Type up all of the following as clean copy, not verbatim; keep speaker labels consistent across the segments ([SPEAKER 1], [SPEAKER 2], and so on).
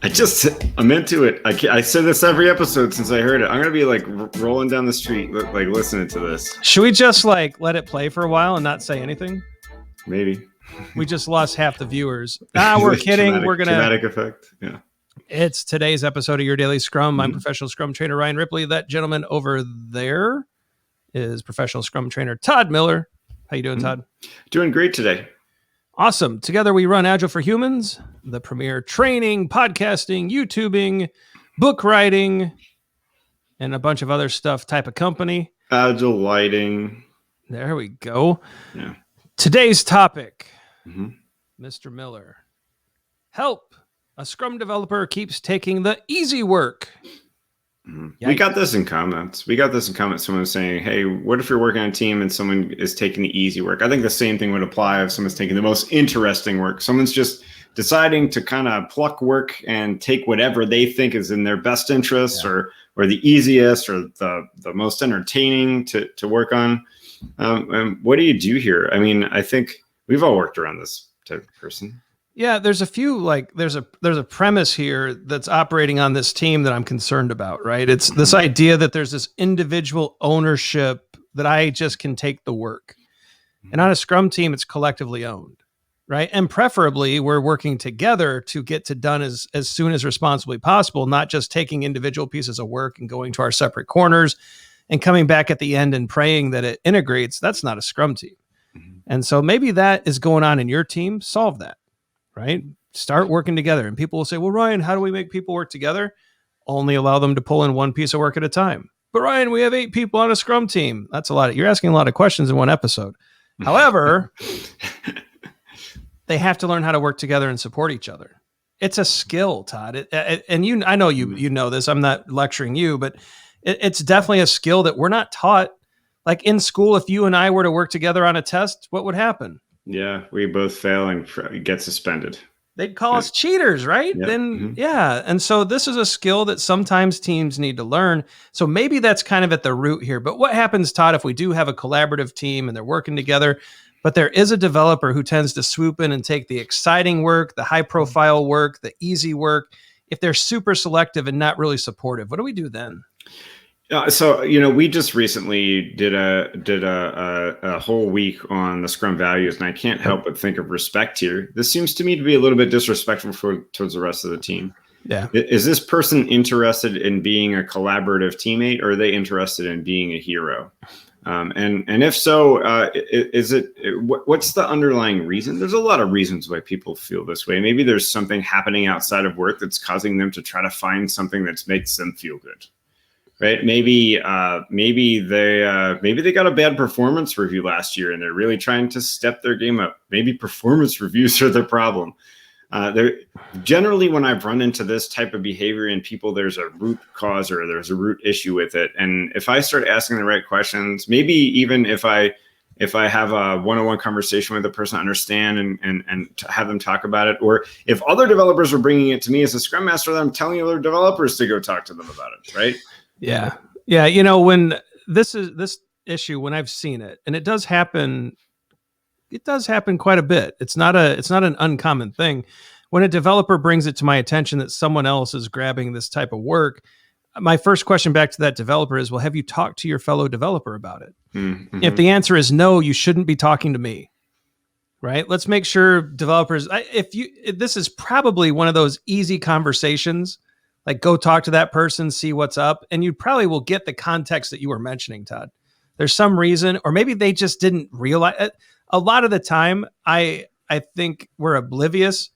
[SPEAKER 1] I'm into it. I said this every episode since I heard it. I'm going to be like rolling down the street, like listening to this.
[SPEAKER 2] Should we just like let it play for a while and not say anything?
[SPEAKER 1] Maybe.
[SPEAKER 2] We just lost half the viewers. We're kidding. We're going to.
[SPEAKER 1] Dramatic effect. Yeah.
[SPEAKER 2] It's today's episode of Your Daily Scrum. I'm professional Scrum trainer Ryan Ripley. That gentleman over there is professional Scrum trainer Todd Miller. How you doing, Todd?
[SPEAKER 1] Doing great today.
[SPEAKER 2] Awesome. Together we run Agile for Humans, the premier training, podcasting, YouTubing, book writing, and a bunch of other stuff type of company.
[SPEAKER 1] Agile lighting.
[SPEAKER 2] There we go.
[SPEAKER 1] Yeah.
[SPEAKER 2] Today's topic, Mr. Miller. Help. A Scrum developer keeps taking the easy work.
[SPEAKER 1] We got this in comments. Someone was saying, hey, what if you're working on a team and someone is taking the easy work? I think the same thing would apply if someone's taking the most interesting work. Someone's just deciding to kind of pluck work and take whatever they think is in their best interest or the easiest or the most entertaining to work on. And what do you do here? I mean, I think we've all worked around this type of person.
[SPEAKER 2] Yeah, there's a few, like there's a premise here that's operating on this team that I'm concerned about, right? It's this idea that there's this individual ownership that I just can take the work. And on a Scrum team, it's collectively owned, right? And preferably we're working together to get to done as soon as responsibly possible, not just taking individual pieces of work and going to our separate corners and coming back at the end and praying that it integrates. That's not a Scrum team. And so maybe that is going on in your team. Solve that. Right? Start working together. And people will say, well, Ryan, how do we make people work together? Only allow them to pull in one piece of work at a time. But Ryan, we have 8 people on a Scrum team. That's a lot. You're asking a lot of questions in one episode. However, they have to learn how to work together and support each other. It's a skill, Todd. And I know you know this. I'm not lecturing you, but it's definitely a skill that we're not taught. Like in school, if you and I were to work together on a test, what would happen?
[SPEAKER 1] Yeah, we both fail and get suspended.
[SPEAKER 2] They'd call us cheaters, right?
[SPEAKER 1] Yeah.
[SPEAKER 2] Then, And so this is a skill that sometimes teams need to learn. So maybe that's kind of at the root here. But what happens, Todd, if we do have a collaborative team and they're working together, but there is a developer who tends to swoop in and take the exciting work, the high profile work, the easy work, if they're super selective and not really supportive, what do we do then?
[SPEAKER 1] So, we just recently did a whole week on the Scrum values, and I can't help but think of respect here. This seems to me to be a little bit disrespectful towards the rest of the team.
[SPEAKER 2] Yeah.
[SPEAKER 1] Is this person interested in being a collaborative teammate, or are they interested in being a hero? And if so, what's the underlying reason? There's a lot of reasons why people feel this way. Maybe there's something happening outside of work that's causing them to try to find something that makes them feel good. Right? Maybe they got a bad performance review last year and they're really trying to step their game up. Maybe performance reviews are the problem. Generally, when I've run into this type of behavior in people, there's a root cause or there's a root issue with it. And if I start asking the right questions, maybe even if I have a one-on-one conversation with the person, understand and have them talk about it, or if other developers are bringing it to me as a Scrum Master, then I'm telling other developers to go talk to them about it, right?
[SPEAKER 2] Yeah. When this issue, when I've seen it, and it does happen quite a bit. It's not an uncommon thing. When a developer brings it to my attention that someone else is grabbing this type of work, my first question back to that developer is, well, have you talked to your fellow developer about it? Mm-hmm. If the answer is no, you shouldn't be talking to me. Right? Let's make sure developers, this is probably one of those easy conversations. Like, go talk to that person, see what's up, and you probably will get the context that you were mentioning, Todd. There's some reason, or maybe they just didn't realize it. A lot of the time, I think we're oblivious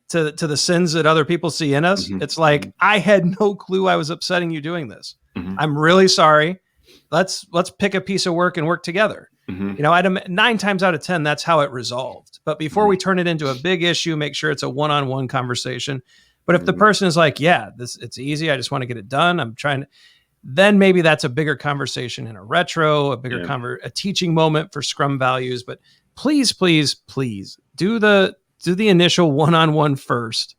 [SPEAKER 2] to the sins that other people see in us. It's like, I had no clue I was upsetting you doing this. I'm really sorry. Let's pick a piece of work and work together. 9 times out of 10, that's how it resolved. But before we turn it into a big issue, make sure it's a one-on-one conversation. But if the person is like, it's easy, I just want to get it done, then maybe that's a bigger conversation in a retro, a teaching moment for Scrum values. But please, please, please do the initial one-on-one first,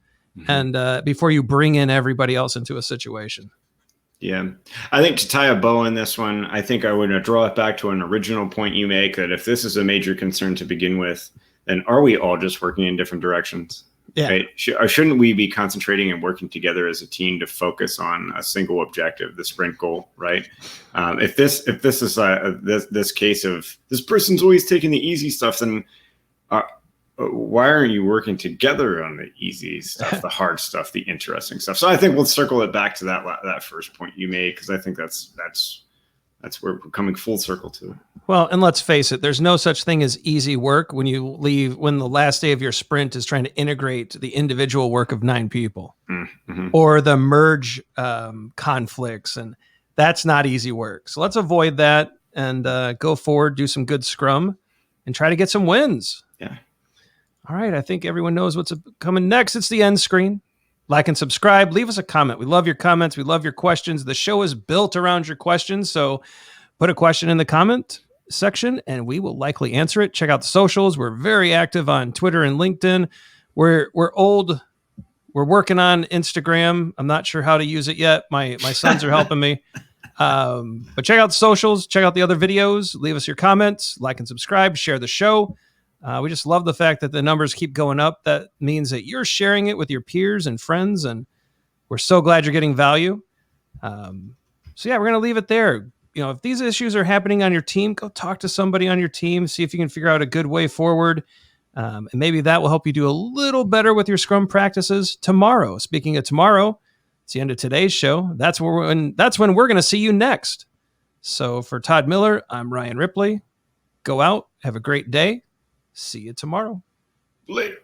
[SPEAKER 2] and before you bring in everybody else into a situation.
[SPEAKER 1] Yeah, I think to tie a bow on this one, I think I would draw it back to an original point you make, that if this is a major concern to begin with, then are we all just working in different directions?
[SPEAKER 2] Yeah.
[SPEAKER 1] Right? Or shouldn't we be concentrating and working together as a team to focus on a single objective, the sprint goal, right? If this is this case of this person's always taking the easy stuff, then why aren't you working together on the easy stuff, the hard stuff, the interesting stuff? So I think we'll circle it back to that first point you made, because I think that's where we're coming full circle to it.
[SPEAKER 2] Well, and let's face it, there's no such thing as easy work when the last day of your sprint is trying to integrate the individual work of 9 people or the merge conflicts. And that's not easy work. So let's avoid that and go forward, do some good Scrum and try to get some wins.
[SPEAKER 1] Yeah.
[SPEAKER 2] All right. I think everyone knows what's coming next. It's the end screen. Like and subscribe. Leave us a comment. We love your comments. We love your questions. The show is built around your questions. So put a question in the comment section and we will likely answer it. Check out the socials. We're very active on Twitter and LinkedIn. We're old. We're working on Instagram. I'm not sure how to use it yet. My sons are helping me. But check out the socials. Check out the other videos. Leave us your comments. Like and subscribe. Share the show. We just love the fact that the numbers keep going up. That means that you're sharing it with your peers and friends, and we're so glad you're getting value. So yeah, we're going to leave it there. If these issues are happening on your team, go talk to somebody on your team, see if you can figure out a good way forward. And maybe that will help you do a little better with your Scrum practices tomorrow. Speaking of tomorrow, it's the end of today's show. That's when we're going to see you next. So for Todd Miller, I'm Ryan Ripley. Go out, have a great day. See you tomorrow.
[SPEAKER 1] Later.